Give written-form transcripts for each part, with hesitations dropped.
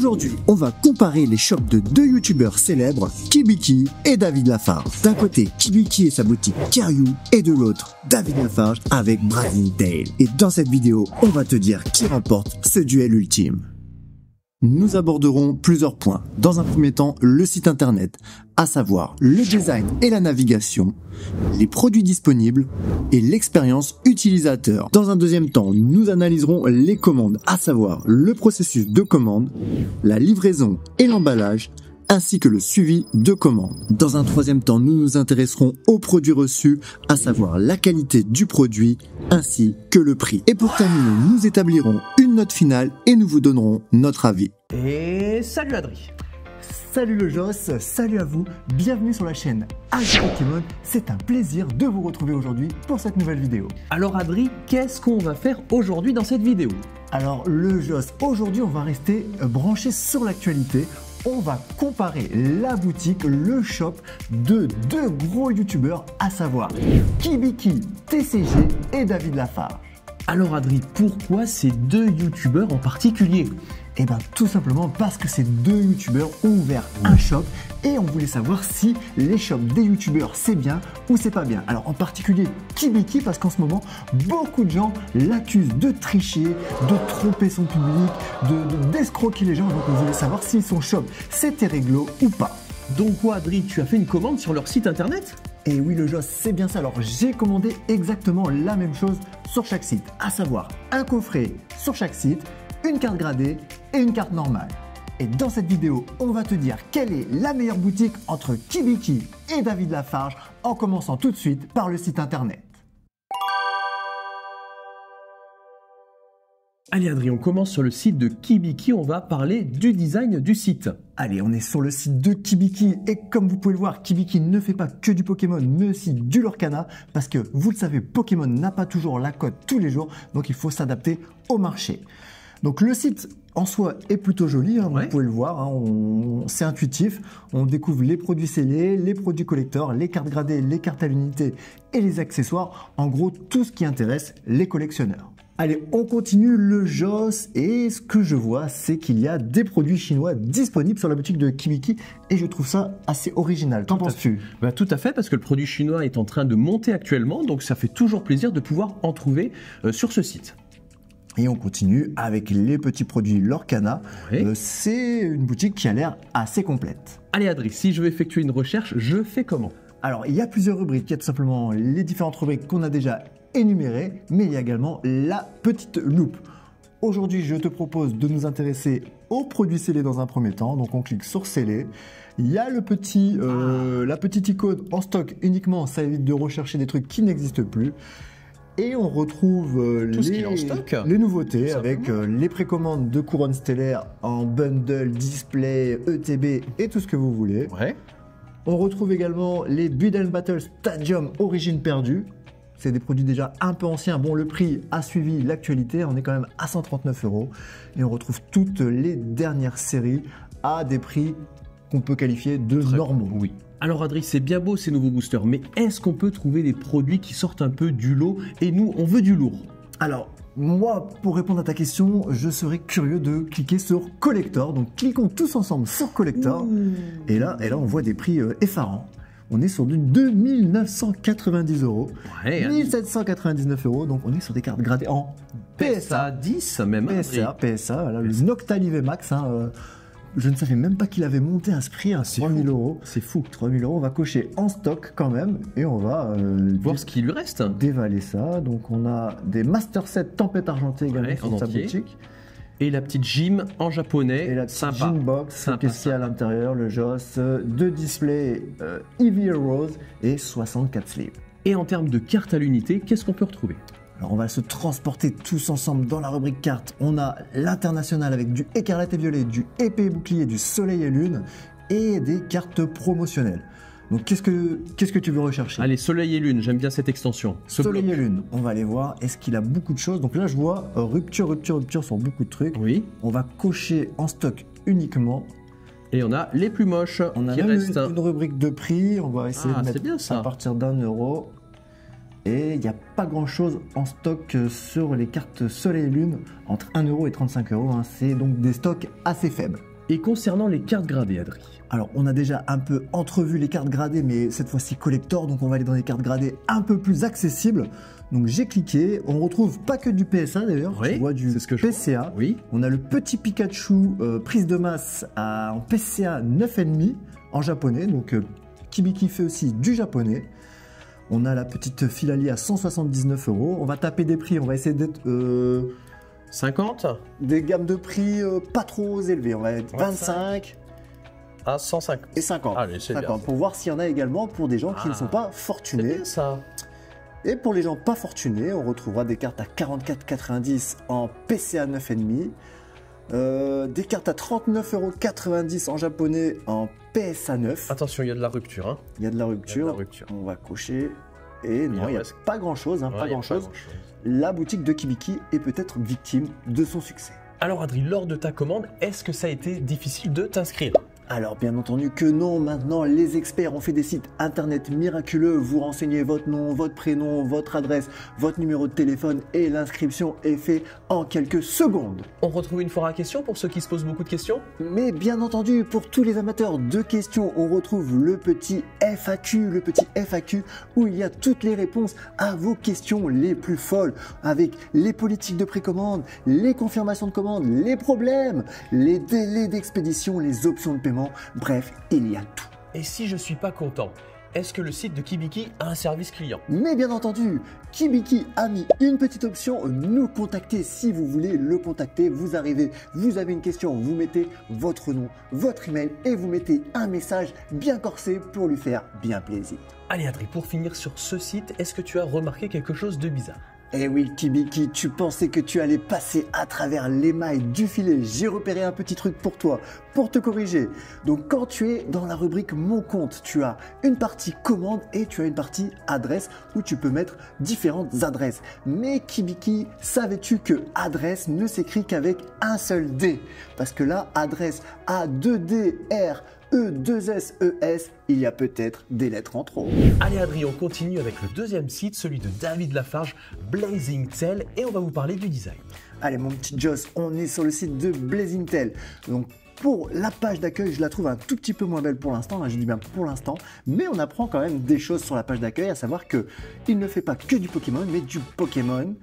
Aujourd'hui, on va comparer les shops de deux youtubeurs célèbres, Kibiki et David Lafarge. D'un côté, Kibiki et sa boutique Cariou, et de l'autre, David Lafarge avec Brazil Dale. Et dans cette vidéo, on va te dire qui remporte ce duel ultime. Nous aborderons plusieurs points. Dans un premier temps, le site internet, à savoir le design et la navigation, les produits disponibles et l'expérience utilisateur. Dans un deuxième temps, nous analyserons les commandes, à savoir le processus de commande, la livraison et l'emballage, ainsi que le suivi de commande. Dans un troisième temps, nous nous intéresserons aux produits reçus, à savoir la qualité du produit, ainsi que le prix. Et pour terminer, nous établirons une note finale et nous vous donnerons notre avis. Et salut Adri. Salut le Joss, salut à vous, bienvenue sur la chaîne AG Pokémon. C'est un plaisir de vous retrouver aujourd'hui pour cette nouvelle vidéo. Alors Adri, qu'est-ce qu'on va faire aujourd'hui dans cette vidéo? Alors le Joss, aujourd'hui on va rester branché sur l'actualité. On va comparer la boutique, le shop de deux gros youtubeurs, à savoir Kibiki TCG et David Lafarge. Alors Adri, pourquoi ces deux youtubeurs en particulier? Eh bien tout simplement parce que ces deux youtubeurs ont ouvert un shop et on voulait savoir si les shops des youtubeurs c'est bien ou c'est pas bien. Alors en particulier Kibiki parce qu'en ce moment beaucoup de gens l'accusent de tricher, de tromper son public, d'escroquer les gens. Donc on voulait savoir si son shop c'était réglo ou pas. Donc quoi Adri, tu as fait une commande sur leur site internet? Et oui le Joss, c'est bien ça. Alors j'ai commandé exactement la même chose sur chaque site, à savoir un coffret sur chaque site, une carte gradée et une carte normale. Et dans cette vidéo, on va te dire quelle est la meilleure boutique entre Kibiki et David Lafarge, en commençant tout de suite par le site internet. Allez Adri, on commence sur le site de Kibiki, on va parler du design du site. Allez, on est sur le site de Kibiki et comme vous pouvez le voir, Kibiki ne fait pas que du Pokémon, mais aussi du Lorcana, parce que vous le savez, Pokémon n'a pas toujours la cote tous les jours, donc il faut s'adapter au marché. Donc le site en soi est plutôt joli, hein, ouais. Vous pouvez le voir, hein, c'est intuitif, on découvre les produits scellés, les produits collecteurs, les cartes gradées, les cartes à l'unité et les accessoires, en gros tout ce qui intéresse les collectionneurs. Allez, on continue le Joss et ce que je vois, c'est qu'il y a des produits chinois disponibles sur la boutique de Kibiki et je trouve ça assez original. Qu'en penses-tu? Bah, tout à fait, parce que le produit chinois est en train de monter actuellement, donc ça fait toujours plaisir de pouvoir en trouver sur ce site. Et on continue avec les petits produits Lorcana. Oui. C'est une boutique qui a l'air assez complète. Allez Adri, si je veux effectuer une recherche, je fais comment? Alors, il y a plusieurs rubriques. Il y a tout simplement les différentes rubriques qu'on a déjà énumérées, mais il y a également la petite loupe. Aujourd'hui, je te propose de nous intéresser aux produits scellés dans un premier temps. Donc, on clique sur sceller. Il y a le petit, la petite icône en stock uniquement. Ça évite de rechercher des trucs qui n'existent plus. Et on retrouve les nouveautés avec les précommandes de couronnes stellaires en bundle, display, ETB et tout ce que vous voulez. Ouais. On retrouve également les Build and Battle Stadium Origine perdue. C'est des produits déjà un peu anciens. Bon, le prix a suivi l'actualité. On est quand même à 139 €. Et on retrouve toutes les dernières séries à des prix qu'on peut qualifier de normaux. Oui. Alors Adri, c'est bien beau ces nouveaux boosters, mais est-ce qu'on peut trouver des produits qui sortent un peu du lot? Et nous, on veut du lourd. Alors, moi, pour répondre à ta question, je serais curieux de cliquer sur Collector. Donc, cliquons tous ensemble sur Collector. Et là, on voit des prix effarants. On est sur du 2990 €. Ouais, 1799 €. Donc, on est sur des cartes gradées en PSA. 10 même. PSA, voilà, le Noctali VMAX. Je ne savais même pas qu'il avait monté à ce prix, à 3000 €. C'est fou. 3000 €, on va cocher en stock quand même et on va voir ce qu'il lui reste. Dévaler ça. Donc on a des Master Set Tempête Argentée également sur sa boutique. Et la petite gym en japonais. Et la petite gym box, qu'est-ce qu'il y a à l'intérieur? Le Joss, 2 displays Eevee Rose et 64 sleeves. Et en termes de cartes à l'unité, qu'est-ce qu'on peut retrouver? Alors on va se transporter tous ensemble dans la rubrique cartes. On a l'international avec du écarlate et violet, du épée et bouclier, du soleil et lune et des cartes promotionnelles. Donc qu'est-ce que tu veux rechercher? Allez, soleil et lune, j'aime bien cette extension. Soleil et lune, on va aller voir. Est-ce qu'il a beaucoup de choses? Donc là je vois rupture sur beaucoup de trucs. Oui. On va cocher en stock uniquement. Et on a les plus moches on a qui restent. Une rubrique de prix. On va essayer de mettre bien, ça. À partir d'1 €. Et il n'y a pas grand chose en stock sur les cartes Soleil et Lune entre 1 € et 35 €. C'est donc des stocks assez faibles. Et concernant les cartes gradées, Adri? Alors, on a déjà un peu entrevu les cartes gradées, mais cette fois-ci collector, donc on va aller dans des cartes gradées un peu plus accessibles. Donc j'ai cliqué, on retrouve pas que du PSA d'ailleurs, Oui, tu vois du c'est ce que je PCA. vois. Oui. On a le petit Pikachu prise de masse en PCA 9,5 en japonais, donc Kibiki fait aussi du japonais. On a la petite Filali à 179 €. On va taper des prix, on va essayer d'être 50 des gammes de prix pas trop élevées. On va être 25 à 105. et 50. Allez, c'est bien. Pour voir s'il y en a également pour des gens qui ne sont pas C'est fortunés. bien ça. Et pour les gens pas fortunés, on retrouvera des cartes à 44,90 en PCA 9,5. Des cartes à 39,90 € en japonais en PSA 9. Attention, il y a de la rupture. Hein. Il y a de la rupture. rupture. On va cocher. Et non, il n'y a reste- pas grand chose. Ouais, pas il y a grand chose. grand-chose. La boutique de Kibiki est peut-être victime de son succès. Alors Adri, lors de ta commande, est-ce que ça a été difficile de t'inscrire? Alors bien entendu que non, maintenant les experts ont fait des sites internet miraculeux, vous renseignez votre nom, votre prénom, votre adresse, votre numéro de téléphone et l'inscription est faite en quelques secondes. On retrouve une foire à questions pour ceux qui se posent beaucoup de questions? Mais bien entendu, pour tous les amateurs de questions, on retrouve le petit FAQ où il y a toutes les réponses à vos questions les plus folles, avec les politiques de précommande, les confirmations de commande, les problèmes, les délais d'expédition, les options de paiement, bref, il y a tout. Et si je suis pas content, est-ce que le site de Kibiki a un service client? Mais bien entendu, Kibiki a mis une petite option, nous contacter si vous voulez le contacter. Vous arrivez, vous avez une question, vous mettez votre nom, votre email et vous mettez un message bien corsé pour lui faire bien plaisir. Allez Adri, pour finir sur ce site, est-ce que tu as remarqué quelque chose de bizarre? Eh oui, Kibiki, tu pensais que tu allais passer à travers les mailles du filet. J'ai repéré un petit truc pour toi, pour te corriger. Donc quand tu es dans la rubrique Mon compte, tu as une partie commande et tu as une partie adresse où tu peux mettre différentes adresses. Mais Kibiki, savais-tu que adresse ne s'écrit qu'avec un seul D? Parce que là, adresse A2DR E2SES, il y a peut-être des lettres en trop. Allez Adri, on continue avec le deuxième site, celui de David Lafarge, Blazing Tail, et on va vous parler du design. Allez mon petit Joss, on est sur le site de Blazing Tail. Donc pour la page d'accueil, je la trouve un tout petit peu moins belle pour l'instant, je dis bien pour l'instant, mais on apprend quand même des choses sur la page d'accueil, à savoir que il ne fait pas que du Pokémon, mais du Pokémon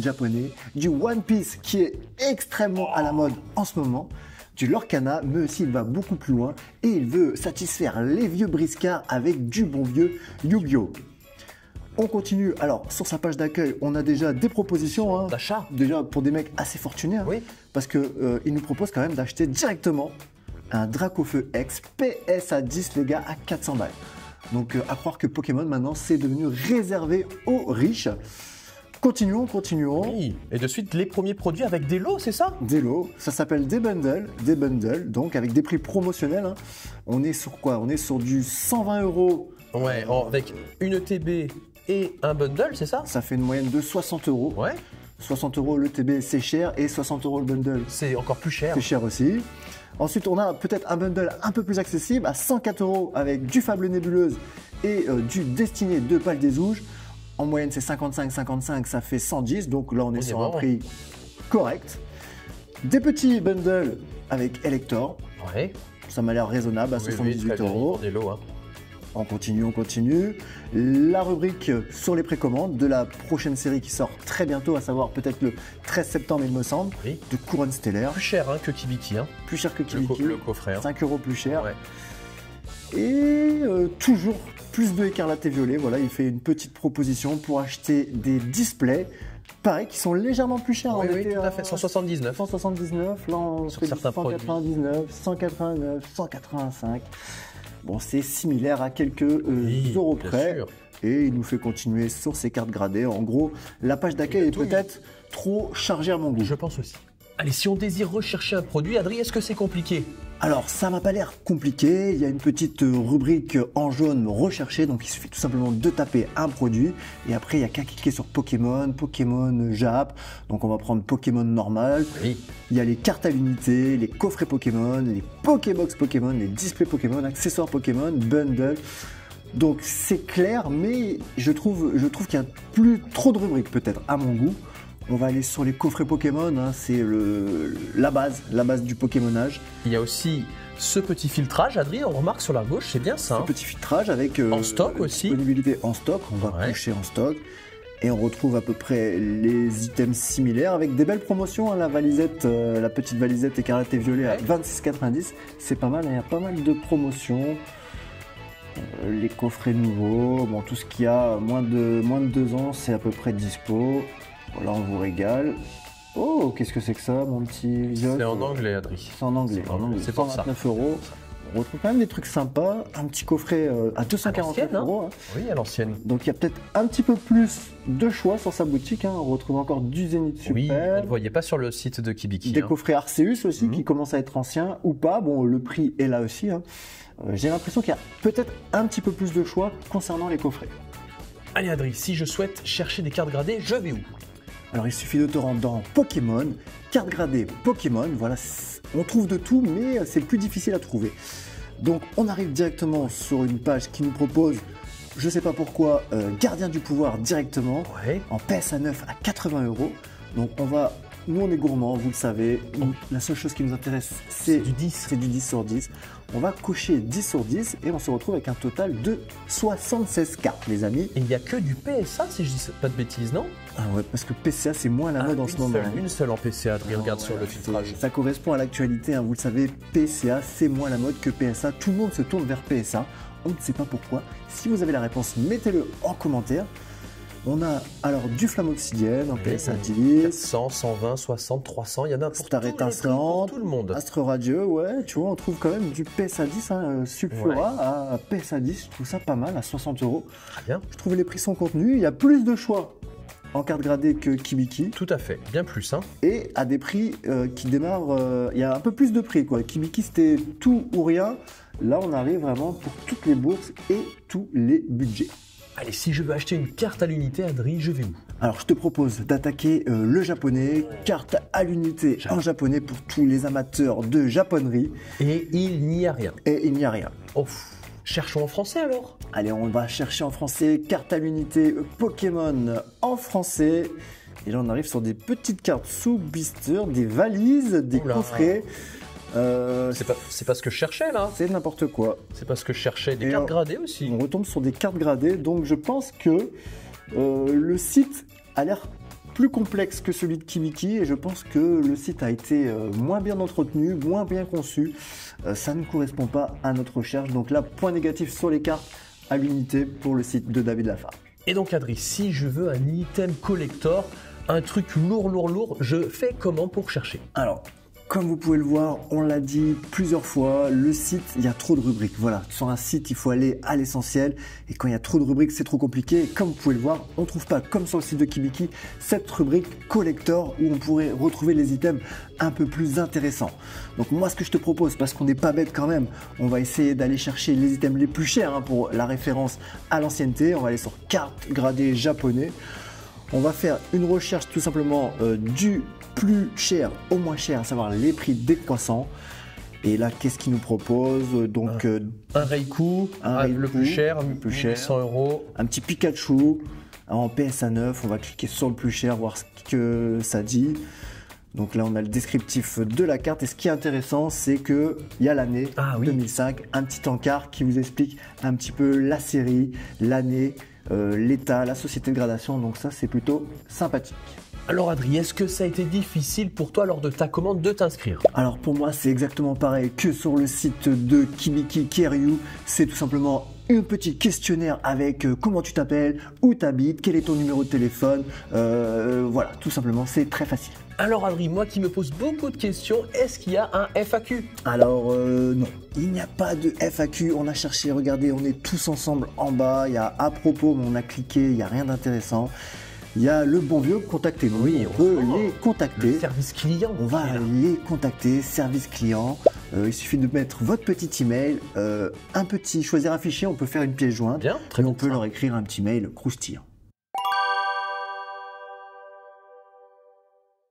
japonais, du One Piece qui est extrêmement à la mode en ce moment, du Lorcana, mais aussi il va beaucoup plus loin et il veut satisfaire les vieux briscards avec du bon vieux Yu-Gi-Oh! On continue, alors sur sa page d'accueil, on a déjà des propositions, hein, D'achat? déjà pour des mecs assez fortunés, hein, Oui. parce que il nous propose quand même d'acheter directement un Dracofeu X PSA 10 les gars à 400 balles. Donc à croire que Pokémon maintenant c'est devenu réservé aux riches. Continuons. Oui, et de suite les premiers produits avec des lots, c'est ça? Des lots, ça s'appelle des bundles, donc avec des prix promotionnels. Hein. On est sur quoi? On est sur du 120 €. Ouais, avec une TB et un bundle, c'est ça? Ça fait une moyenne de 60 €. Ouais, 60 € le TB c'est cher et 60 € le bundle c'est encore plus cher. c'est cher aussi. Ensuite on a peut-être un bundle un peu plus accessible à 104 € avec du Fable Nébuleuse et du Destiné de Pal des Ouges. En moyenne c'est 55, ça fait 110, donc là on est sur un bon. prix correct. Des petits bundles avec Elector, Ouais. ça m'a l'air raisonnable à 78 très bien, €. des lots, hein. On continue. La rubrique sur les précommandes de la prochaine série qui sort très bientôt, à savoir peut-être le 13 septembre il me semble, Oui. de Couronne Stellaire. Plus cher hein, que Kibiki, hein. Plus cher que Kibiki, Le coffret. Hein. 5 € plus cher. Ouais. Et toujours plus de écarlate et violet, voilà, il fait une petite proposition pour acheter des displays, pareil, qui sont légèrement plus chers. Oui, On oui, était tout à à fait, 179. 179, là on Sur fait du certains produits. 199, 189, 185. Bon, c'est similaire à quelques Oui, euros bien près. sûr. Et il nous fait continuer sur ses cartes gradées. En gros, la page d'accueil est tout, peut-être trop chargée à mon goût. Je pense aussi. Allez, si on désire rechercher un produit, Adri, est-ce que c'est compliqué? Alors, ça m'a pas l'air compliqué. Il y a une petite rubrique en jaune recherché. Donc, il suffit tout simplement de taper un produit. Et après, il n'y a qu'à cliquer sur Pokémon, Pokémon Jap. Donc, on va prendre Pokémon normal. Oui. Il y a les cartes à l'unité, les coffrets Pokémon, les Pokébox Pokémon, les displays Pokémon, accessoires Pokémon, bundle. Donc, c'est clair, mais je trouve qu'il y a plus trop de rubriques peut-être à mon goût. On va aller sur les coffrets Pokémon, hein, c'est la base du Pokémonage. Il y a aussi ce petit filtrage, Adrien, on remarque sur la gauche, c'est bien ça. Un petit filtrage avec en stock aussi. Disponibilité en stock, on va coucher en stock. Et on retrouve à peu près les items similaires avec des belles promotions. Hein, la valisette, la petite valisette écarlate et violet à 26,90. C'est pas mal, il y a pas mal de promotions. Les coffrets nouveaux, bon, tout ce qui a moins de 2 ans, c'est à peu près dispo. Voilà, on vous régale. Oh, qu'est-ce que c'est que ça, mon petit Joss? C'est en anglais, Adri. C'est en anglais. C'est pour ça. 129 €. On retrouve quand même des trucs sympas. Un petit coffret à 249 €. Hein. Oui, à l'ancienne. Donc il y a peut-être un petit peu plus de choix sur sa boutique. Hein. On retrouve encore du Zénith Super. Oui, on ne le voyait pas sur le site de Kibiki. Des coffrets Arceus aussi qui commencent à être anciens ou pas. Bon, le prix est là aussi. Hein. J'ai l'impression qu'il y a peut-être un petit peu plus de choix concernant les coffrets. Allez Adri, si je souhaite chercher des cartes gradées, je vais où? Alors il suffit de te rendre dans Pokémon, carte gradée Pokémon, voilà, on trouve de tout mais c'est le plus difficile à trouver. Donc on arrive directement sur une page qui nous propose, je sais pas pourquoi, Gardien du pouvoir directement, en PSA 9 à 80 €. Donc nous on est gourmands, vous le savez, la seule chose qui nous intéresse c'est du 10 sur 10. On va cocher 10 sur 10 et on se retrouve avec un total de 76 cartes les amis. Et il n'y a que du PSA si je dis pas de bêtises, non? Ah ouais, parce que PCA c'est moins la mode en ce moment. Une seule en PCA, Adrien, regarde sur le filtrage. Ça correspond à l'actualité, hein, vous le savez, PCA c'est moins la mode que PSA. Tout le monde se tourne vers PSA, on ne sait pas pourquoi. Si vous avez la réponse, mettez-le en commentaire. On a alors du flamme obsidienne en PSA 10. 100, 120, 60, 300, il y en a pour Star étincelante, tout le monde. Astre radieux, ouais, tu vois, on trouve quand même du PSA 10, hein, Sulfura à PSA 10, je trouve ça pas mal, à 60 €. Très bien. Je trouve les prix sont contenus, il y a plus de choix en carte gradée que Kibiki. Tout à fait, bien plus. Hein. Et à des prix qui démarrent, il y a un peu plus de prix, quoi. Kibiki c'était tout ou rien, là on arrive vraiment pour toutes les bourses et tous les budgets. Allez, si je veux acheter une carte à l'unité, Adri, je vais où? Alors, je te propose d'attaquer le japonais, carte à l'unité en japonais pour tous les amateurs de japonnerie. Et il n'y a rien. Oh. Cherchons en français alors. Allez, on va chercher en français, carte à l'unité Pokémon en français. Et là, on arrive sur des petites cartes sous blister, des valises, des coffrets. C'est pas ce que je cherchais là. C'est n'importe quoi. C'est pas ce que je cherchais. Des cartes gradées aussi. On retombe sur des cartes gradées. Donc je pense que le site a l'air plus complexe que celui de Kibiki. Et je pense que le site a été moins bien entretenu, moins bien conçu. Ça ne correspond pas à notre recherche. Donc là, point négatif sur les cartes à l'unité pour le site de David Lafarge. Et donc Adri, si je veux un item collector, un truc lourd, je fais comment pour chercher? Alors, comme vous pouvez le voir, on l'a dit plusieurs fois, le site, il y a trop de rubriques. Voilà, sur un site, il faut aller à l'essentiel. Et quand il y a trop de rubriques, c'est trop compliqué. Et comme vous pouvez le voir, on ne trouve pas, comme sur le site de Kibiki, cette rubrique collector où on pourrait retrouver les items un peu plus intéressants. Donc moi, ce que je te propose, parce qu'on n'est pas bête quand même, on va essayer d'aller chercher les items les plus chers pour la référence à l'ancienneté. On va aller sur carte gradée japonais. On va faire une recherche tout simplement du plus cher au moins cher, à savoir les prix décroissants. Et là, qu'est-ce qu'il nous propose? Donc un Raikou, le plus cher, 100 €. Un petit Pikachu en PSA 9. On va cliquer sur le plus cher, voir ce que ça dit. Donc là, on a le descriptif de la carte. Et ce qui est intéressant, c'est qu'il y a l'année 2005, un petit encart qui vous explique un petit peu la série, l'année, l'état, la société de gradation. Donc ça, c'est plutôt sympathique. Alors Adri, est-ce que ça a été difficile pour toi lors de ta commande de t'inscrire? Alors pour moi, c'est exactement pareil que sur le site de Kibiki Kyoryu. C'est tout simplement un petit questionnaire avec comment tu t'appelles, où tu habites, quel est ton numéro de téléphone. Voilà, tout simplement, c'est très facile. Alors Adri, moi qui me pose beaucoup de questions, est-ce qu'il y a un FAQ? Alors non, il n'y a pas de FAQ. On a cherché, regardez, on est tous ensemble en bas. Il y a à propos, mais on a cliqué, il n'y a rien d'intéressant. Il y a le bon vieux contacter. Oui, on peut les contacter. Le service client. On va les contacter, service client. Il suffit de mettre votre petit email, choisir un fichier, on peut faire une pièce jointe. Bien, et on peut leur écrire un petit mail croustillant.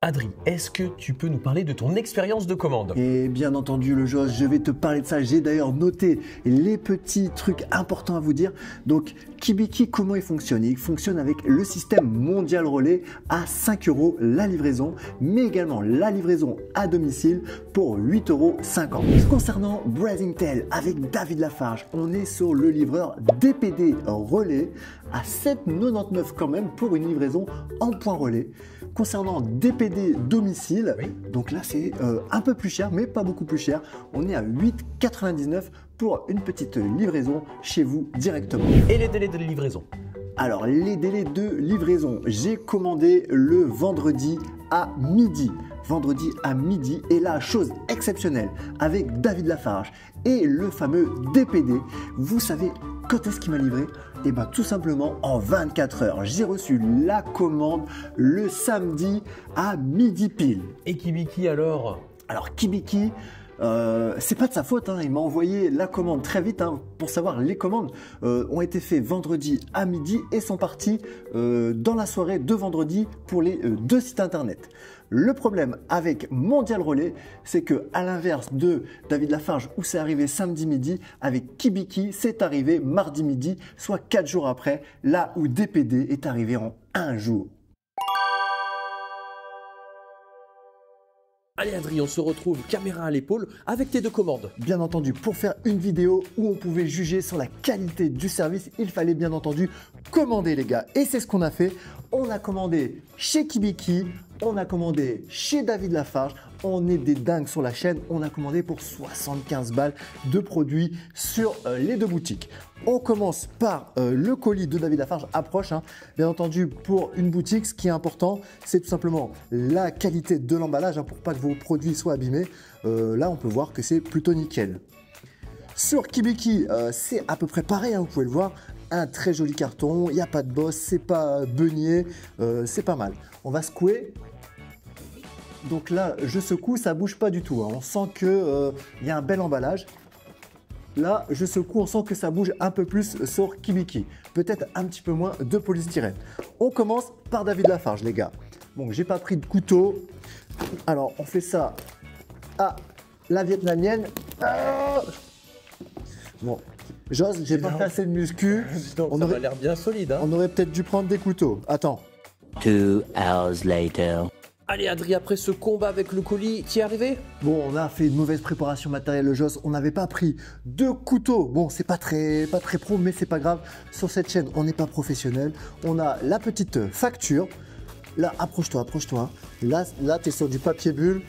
Adri, est-ce que tu peux nous parler de ton expérience de commande? Et bien entendu, le Joss, je vais te parler de ça. J'ai d'ailleurs noté les petits trucs importants à vous dire. Donc, Kibiki, comment il fonctionne? Il fonctionne avec le système mondial relais à 5 € la livraison, mais également la livraison à domicile pour 8,50 €. Concernant Brazingtel avec David Lafarge, on est sur le livreur DPD relais à 7,99 € quand même pour une livraison en point relais. Concernant DPD domicile, oui. Donc là c'est un peu plus cher, mais pas beaucoup plus cher. On est à 8,99 € pour une petite livraison chez vous directement. Et les délais de livraison? Alors les délais de livraison, j'ai commandé le vendredi à midi. Vendredi à midi, et là, chose exceptionnelle, avec David Lafarge et le fameux DPD, vous savez quand est-ce qu'il m'a livré? Et bien tout simplement en 24 heures. J'ai reçu la commande le samedi à midi pile. Et Kibiki alors? Alors Kibiki, c'est pas de sa faute, hein. Il m'a envoyé la commande très vite, hein. Pour savoir, les commandes ont été faites vendredi à midi et sont parties dans la soirée de vendredi pour les deux sites internet. Le problème avec Mondial Relais, c'est que à l'inverse de David Lafarge où c'est arrivé samedi midi, avec Kibiki, c'est arrivé mardi midi, soit 4 jours après, là où DPD est arrivé en 1 jour. Allez Adri, on se retrouve caméra à l'épaule avec tes deux commandes. Bien entendu, pour faire une vidéo où on pouvait juger sur la qualité du service, il fallait bien entendu commander les gars. Et c'est ce qu'on a fait. On a commandé chez Kibiki, on a commandé chez David Lafarge. On est des dingues sur la chaîne. On a commandé pour 75 balles de produits sur les deux boutiques. On commence par le colis de David Lafarge, approche. Hein. Bien entendu, pour une boutique, ce qui est important, c'est tout simplement la qualité de l'emballage, hein, pour pas que vos produits soient abîmés. Là, on peut voir que c'est plutôt nickel. Sur Kibiki, c'est à peu près pareil, hein, vous pouvez le voir. Un très joli carton, il n'y a pas de bosse, c'est pas beugné, c'est pas mal. On va secouer. Donc là, je secoue, ça bouge pas du tout. Hein. On sent que y a un bel emballage. Là, je secoue, on sent que ça bouge un peu plus sur Kibiki. Peut-être un petit peu moins de polystyrène. On commence par David Lafarge, les gars. Bon, j'ai pas pris de couteau. Alors, on fait ça à la vietnamienne. Bon, Joss, j'ai pas fait assez de muscu. Donc, ça a l'air bien solide. Hein. On aurait peut-être dû prendre des couteaux. Attends. 2 hours later. Allez Adri, après ce combat avec le colis, qui est arrivé? Bon, on a fait une mauvaise préparation matérielle, le Joss. On n'avait pas pris de couteau. Bon, c'est pas très pro, mais c'est pas grave. Sur cette chaîne, on n'est pas professionnel. On a la petite facture. Là, approche-toi. Là, tu es sur du papier bulle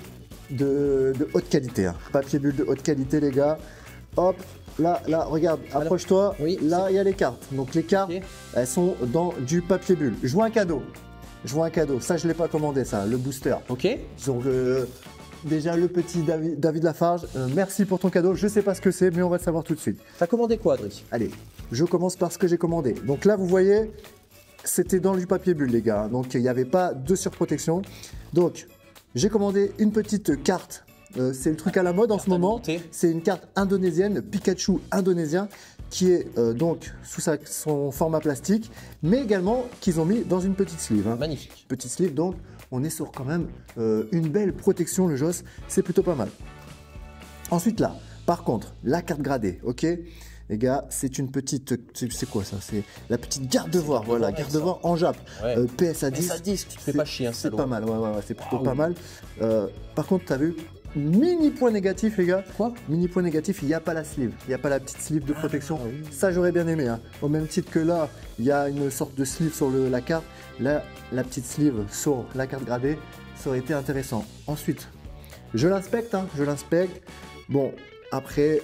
de haute qualité. Hein. Papier bulle de haute qualité, les gars. Hop, là, regarde, approche-toi. Oui, là, il y a les cartes. Donc, les cartes, okay, elles sont dans du papier bulle. Je vois un cadeau. Ça, je ne l'ai pas commandé, ça, le booster. Ok. Donc, déjà, le petit David Lafarge, merci pour ton cadeau. Je ne sais pas ce que c'est, mais on va le savoir tout de suite. T'as commandé quoi, Adri? Allez, je commence par ce que j'ai commandé. Donc là, vous voyez, c'était dans du papier bulle, les gars. Donc, il n'y avait pas de surprotection. Donc, j'ai commandé une petite carte. C'est le truc à la mode en ce moment. C'est une carte indonésienne, Pikachu indonésien, qui est donc sous son format plastique, mais également qu'ils ont mis dans une petite sleeve. Hein. Magnifique. Petite sleeve, donc on est sur quand même une belle protection, le Joss, c'est plutôt pas mal. Ensuite là, par contre, la carte gradée, ok les gars, c'est une petite, c'est quoi ça? C'est la petite garde-devoir, voilà, garde-devoir en Jap. Ouais. PSA 10. PSA 10, tu te fais pas chier, hein, c'est pas mal, ouais, c'est plutôt pas mal. Par contre, t'as vu, mini point négatif, les gars. Quoi? Mini point négatif, il n'y a pas la sleeve. Il n'y a pas la petite sleeve de protection. Oui. Ça, j'aurais bien aimé. Hein. Au même titre que là, il y a une sorte de sleeve sur la carte. Là, la petite sleeve sur la carte gradée, ça aurait été intéressant. Ensuite, je l'inspecte. Hein, je l'inspecte. Bon, après,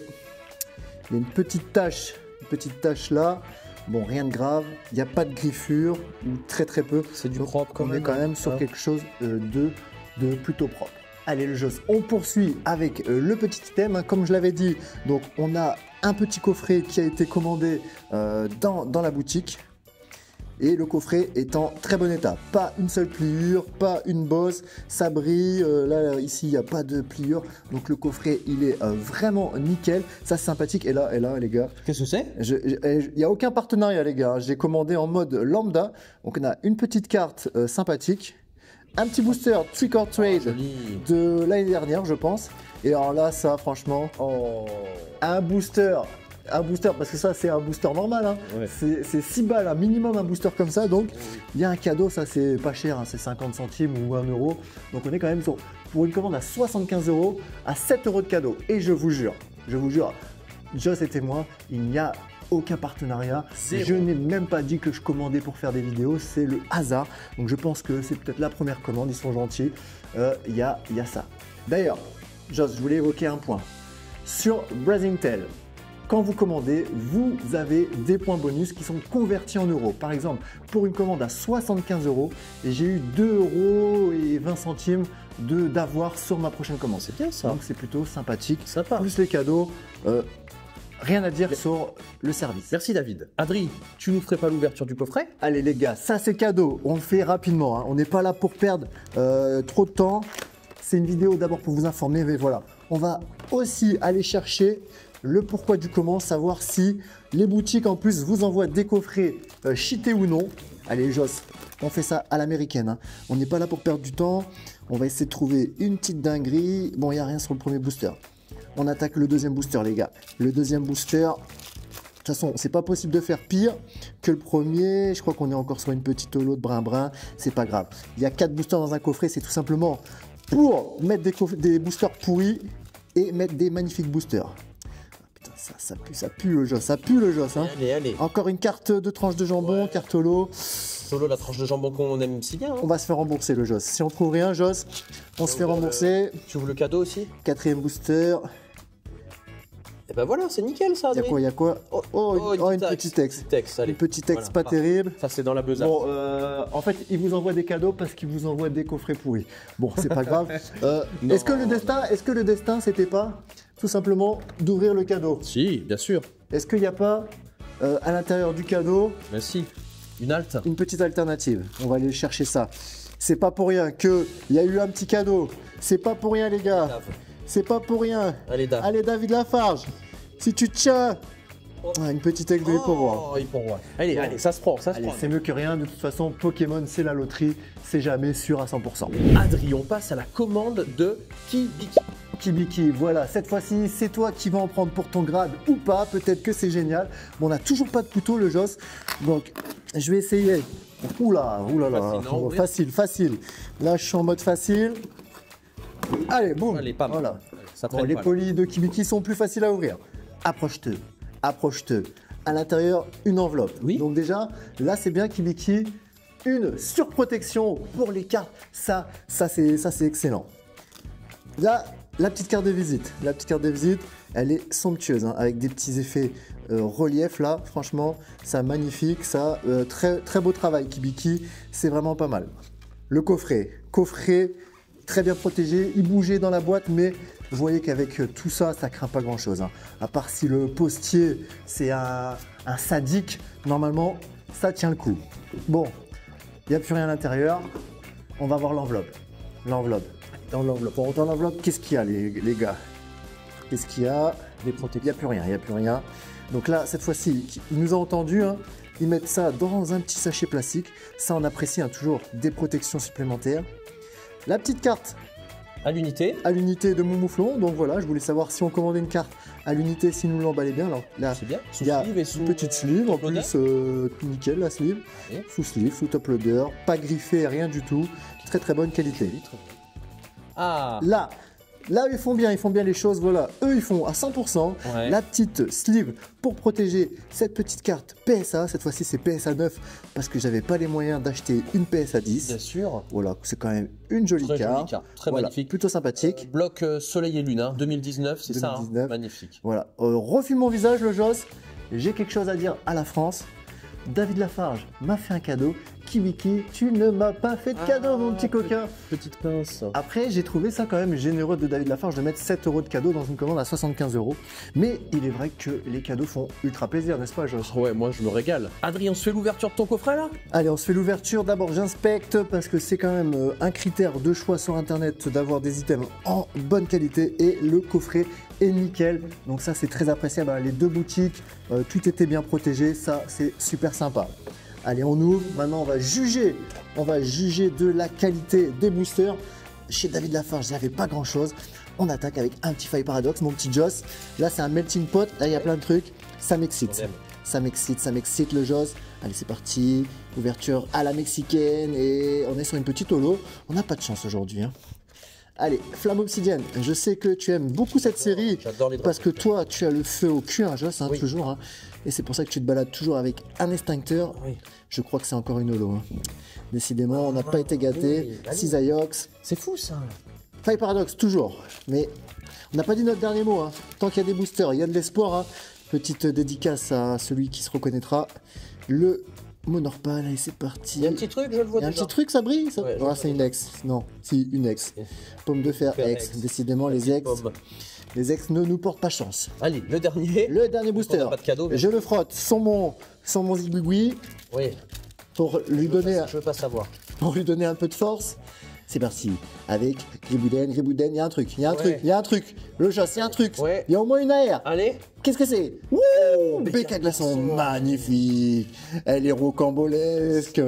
il y a une petite tache là. Bon, rien de grave. Il n'y a pas de griffure, ou très peu. C'est du propre quand même. On est quand même sur quelque chose de plutôt propre. Allez le Joss, on poursuit avec le petit item, hein, comme je l'avais dit. Donc on a un petit coffret qui a été commandé dans la boutique. Et le coffret est en très bon état. Pas une seule pliure, pas une bosse, ça brille. Là, ici, il n'y a pas de pliure. Donc le coffret, il est vraiment nickel. Ça, c'est sympathique. Et là, les gars. Qu'est-ce que c'est? Il n'y a aucun partenariat, les gars. J'ai commandé en mode lambda. Donc on a une petite carte sympathique. Un petit booster Trick or Trade Joli. de l'année dernière, je pense. Et alors là, ça, franchement, Oh. un booster, parce que ça, c'est un booster normal. Hein. Ouais. C'est 6 balles, un minimum, un booster comme ça. Donc, il y a un cadeau, ça, c'est pas cher, hein, c'est 50 centimes ou 1 euro. Donc, on est quand même pour une commande à 75 euros, à 7 euros de cadeau. Et je vous jure, Joss et moi, il n'y a aucun partenariat. Zéro. Je n'ai même pas dit que je commandais pour faire des vidéos, c'est le hasard. Donc, je pense que c'est peut-être la première commande, ils sont gentils. Il y a ça. D'ailleurs, Joss, je voulais évoquer un point. Sur Brazingtel, quand vous commandez, vous avez des points bonus qui sont convertis en euros. Par exemple, pour une commande à 75 euros, j'ai eu 2,20 € d'avoir sur ma prochaine commande. C'est bien ça. Donc c'est plutôt sympathique. Sympa. Plus les cadeaux, rien à dire sur le service. Merci David. Adri, tu nous ferais pas l'ouverture du coffret? Allez les gars, ça c'est cadeau. On le fait rapidement. Hein. On n'est pas là pour perdre trop de temps. C'est une vidéo d'abord pour vous informer, mais voilà. On va aussi aller chercher le pourquoi du comment, savoir si les boutiques en plus vous envoient des coffrets cheatés ou non. Allez Joss, on fait ça à l'américaine. Hein. On n'est pas là pour perdre du temps. On va essayer de trouver une petite dinguerie. Bon, il n'y a rien sur le premier booster. On attaque le deuxième booster, les gars. Le deuxième booster, de toute façon, c'est pas possible de faire pire que le premier. Je crois qu'on est encore sur une petite holo de brin-brin. C'est pas grave. Il y a 4 boosters dans un coffret. C'est tout simplement pour mettre des boosters pourris et mettre des magnifiques boosters. Putain, ça pue le jeu. Ça pue le jeu, ça. Allez. Encore une carte de tranche de jambon, carte holo. Solo, la tranche de jambon qu'on aime si bien. Hein. On va se faire rembourser le Joss. Si on trouve rien, Joss, on se fait rembourser. Tu ouvres le cadeau aussi? 4e booster. Et ben voilà, c'est nickel ça. Il y a quoi? Une petite texte. Allez. Une petite texte Voilà. pas terrible. Ça c'est dans la besace. Bon, en fait, ils vous envoient des cadeaux parce qu'ils vous envoient des coffrets pourris. Bon, c'est pas grave. Non. Est-ce que le destin, c'était pas tout simplement d'ouvrir le cadeau? Si, bien sûr. Est-ce qu'il n'y a pas à l'intérieur du cadeau Merci. Une halte. une petite alternative? On va aller chercher ça. C'est pas pour rien qu'il y a eu un petit cadeau. C'est pas pour rien, les gars. Dave. C'est pas pour rien. Allez, Dave. Allez, David Lafarge, si tu tiens. Ah, une petite aigle de Hippo-Roi. Oh, Hippo-Roi. Allez, ça se prend, Allez, c'est mieux que rien. De toute façon, Pokémon, c'est la loterie. C'est jamais sûr à 100%. Adri, on passe à la commande de Kibiki. Kibiki, voilà, cette fois-ci, c'est toi qui vas en prendre pour ton grade ou pas. Peut-être que c'est génial. Bon, on n'a toujours pas de couteau, le Joss. Donc, je vais essayer. Oula là. Facile. Là, je suis en mode facile. Allez, boum. Allez, pas mal. Voilà. Ça Bon, traîne les pas, là. polis de Kibiki sont plus faciles à ouvrir. Approche-te. À l'intérieur, une enveloppe. Oui. Donc déjà, là, c'est bien Kibiki. Une surprotection pour les cartes. Ça c'est excellent. Là, la petite carte de visite. Elle est somptueuse, hein, avec des petits effets relief là. Franchement, ça magnifique. Ça, très beau travail, Kibiki. C'est vraiment pas mal. Le coffret. Très bien protégé. Il bougeait dans la boîte, mais vous voyez qu'avec tout ça, ça craint pas grand-chose. Hein. À part si le postier, c'est un sadique, normalement, ça tient le coup. Bon, il n'y a plus rien à l'intérieur. On va voir l'enveloppe. Dans l'enveloppe, qu'est-ce qu'il y a, les gars? Qu'est-ce qu'il y a? Des Il protections. n'y a plus rien. Donc là, cette fois-ci, il nous a entendu. Hein. Ils mettent ça dans un petit sachet plastique. Ça, on apprécie, hein, toujours des protections supplémentaires. La petite carte À l'unité. à l'unité de mon mouflon. Donc voilà, je voulais savoir si on commandait une carte à l'unité, si nous l'emballait bien. Alors là, C'est bien. Sous il y a sleeve et sous une petite sleeve, en top loader. plus nickel la sleeve. Oui. Sous sleeve, sous top loader, pas griffé, rien du tout. Très bonne qualité. Ah. Là, ils font bien les choses, voilà. Eux, ils font à 100%. Ouais. La petite sleeve pour protéger cette petite carte PSA. Cette fois-ci, c'est PSA 9 parce que j'avais pas les moyens d'acheter une PSA 10. Bien sûr. Voilà, c'est quand même une jolie Très jolie carte. carte, très Voilà, magnifique. plutôt sympathique. Bloc Soleil et Lune, hein, 2019, c'est ça. 2019. Hein. Magnifique. Voilà, refile mon visage, le Joss. J'ai quelque chose à dire à la France. David Lafarge m'a fait un cadeau. Kibiki, tu ne m'as pas fait de cadeau, mon petit coquin. Petite pince. Après, j'ai trouvé ça quand même généreux de David Lafarge de mettre 7 € de cadeau dans une commande à 75 €. Mais il est vrai que les cadeaux font ultra plaisir, n'est-ce pas, Joss? Ouais, moi je me régale. Adrien, on se fait l'ouverture de ton coffret là? Allez, on se fait l'ouverture. D'abord, j'inspecte parce que c'est quand même un critère de choix sur Internet d'avoir des items en bonne qualité et le coffret est nickel. Donc ça, c'est très appréciable. Les deux boutiques, tout était bien protégé. Ça, c'est super sympa. Allez, on ouvre. Maintenant, on va juger de la qualité des boosters. Chez David Lafarge, il n'y avait pas grand-chose. On attaque avec un petit Fire Paradox, mon petit Joss. Là, c'est un melting pot. Là, il y a plein de trucs. Ça m'excite. Ça m'excite le Joss. Allez, c'est parti. Ouverture à la mexicaine. Et on est sur une petite holo. On n'a pas de chance aujourd'hui, hein. Allez, Flamme Obsidienne, je sais que tu aimes beaucoup cette série, parce que toi, tu as le feu au cul, hein, Joss, hein, toujours, hein, et c'est pour ça que tu te balades toujours avec un extincteur. Oui. Je crois que c'est encore une holo. Hein. Décidément, on n'a pas été gâtés. Oui, Cisaiox. C'est fou ça. Fire Paradox, toujours, mais on n'a pas dit notre dernier mot. Hein. Tant qu'il y a des boosters, il y a de l'espoir. Hein. Petite dédicace à celui qui se reconnaîtra. Le Monorpal, allez, c'est parti. Il y a un petit truc, je le vois déjà. Il y a un petit truc, ça brille ça... Ouais, c'est une ex. Non, si, une ex. Pomme de fer ex. Décidément, les ex ne nous portent pas chance. Allez, le dernier. Le dernier booster. Pas de cadeau, mais... Je le frotte sans mon zigouigoui. Oui. Pour lui donner... Je veux pas savoir. Pour lui donner un peu de force. C'est parti. Avec Gribouden, il y a un truc, il y a un truc. Le Joss, il y a un truc. Ouais. Il y a au moins une AR. Allez. Qu'est-ce que c'est? Wouh, Becca Glaçon, magnifique. Elle est rocambolesque.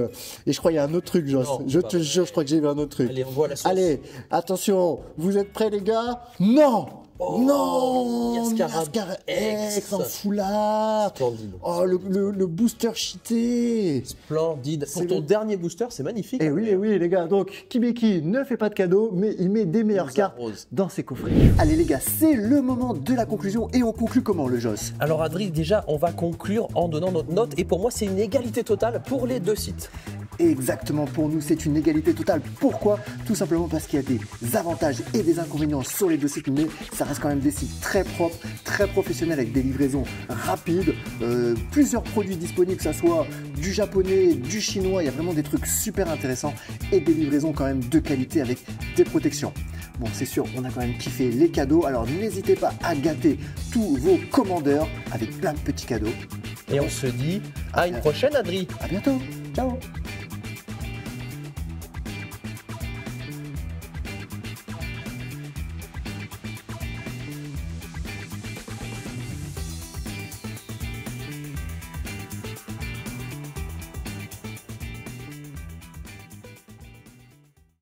Et je crois qu'il y a un autre truc, Joss. Je te jure, je crois que j'ai vu un autre truc. Allez, on voit la sauce. Allez, attention, vous êtes prêts les gars? Non. Oh, non, Yaskar X en foulard. Splendide. Oh, le booster cheaté. Splendide. Pour ton dernier booster, c'est magnifique. Et oui, les gars. Donc, Kibiki ne fait pas de cadeaux, mais il met des meilleures cartes dans ses coffrets. Allez, les gars, c'est le moment de la conclusion. Et on conclut comment, le Joss? Alors, Adri, déjà, on va conclure en donnant notre note. Et pour moi, c'est une égalité totale pour les deux sites. Exactement, pour nous c'est une égalité totale. Pourquoi? Tout simplement parce qu'il y a des avantages et des inconvénients sur les deux sites, mais ça reste quand même des sites très propres, très professionnels avec des livraisons rapides, plusieurs produits disponibles, que ce soit du japonais, du chinois, il y a vraiment des trucs super intéressants et des livraisons quand même de qualité avec des protections. Bon, c'est sûr, on a quand même kiffé les cadeaux, alors n'hésitez pas à gâter tous vos commandeurs avec plein de petits cadeaux. Et on se dit à une prochaine, Adri. À bientôt, ciao.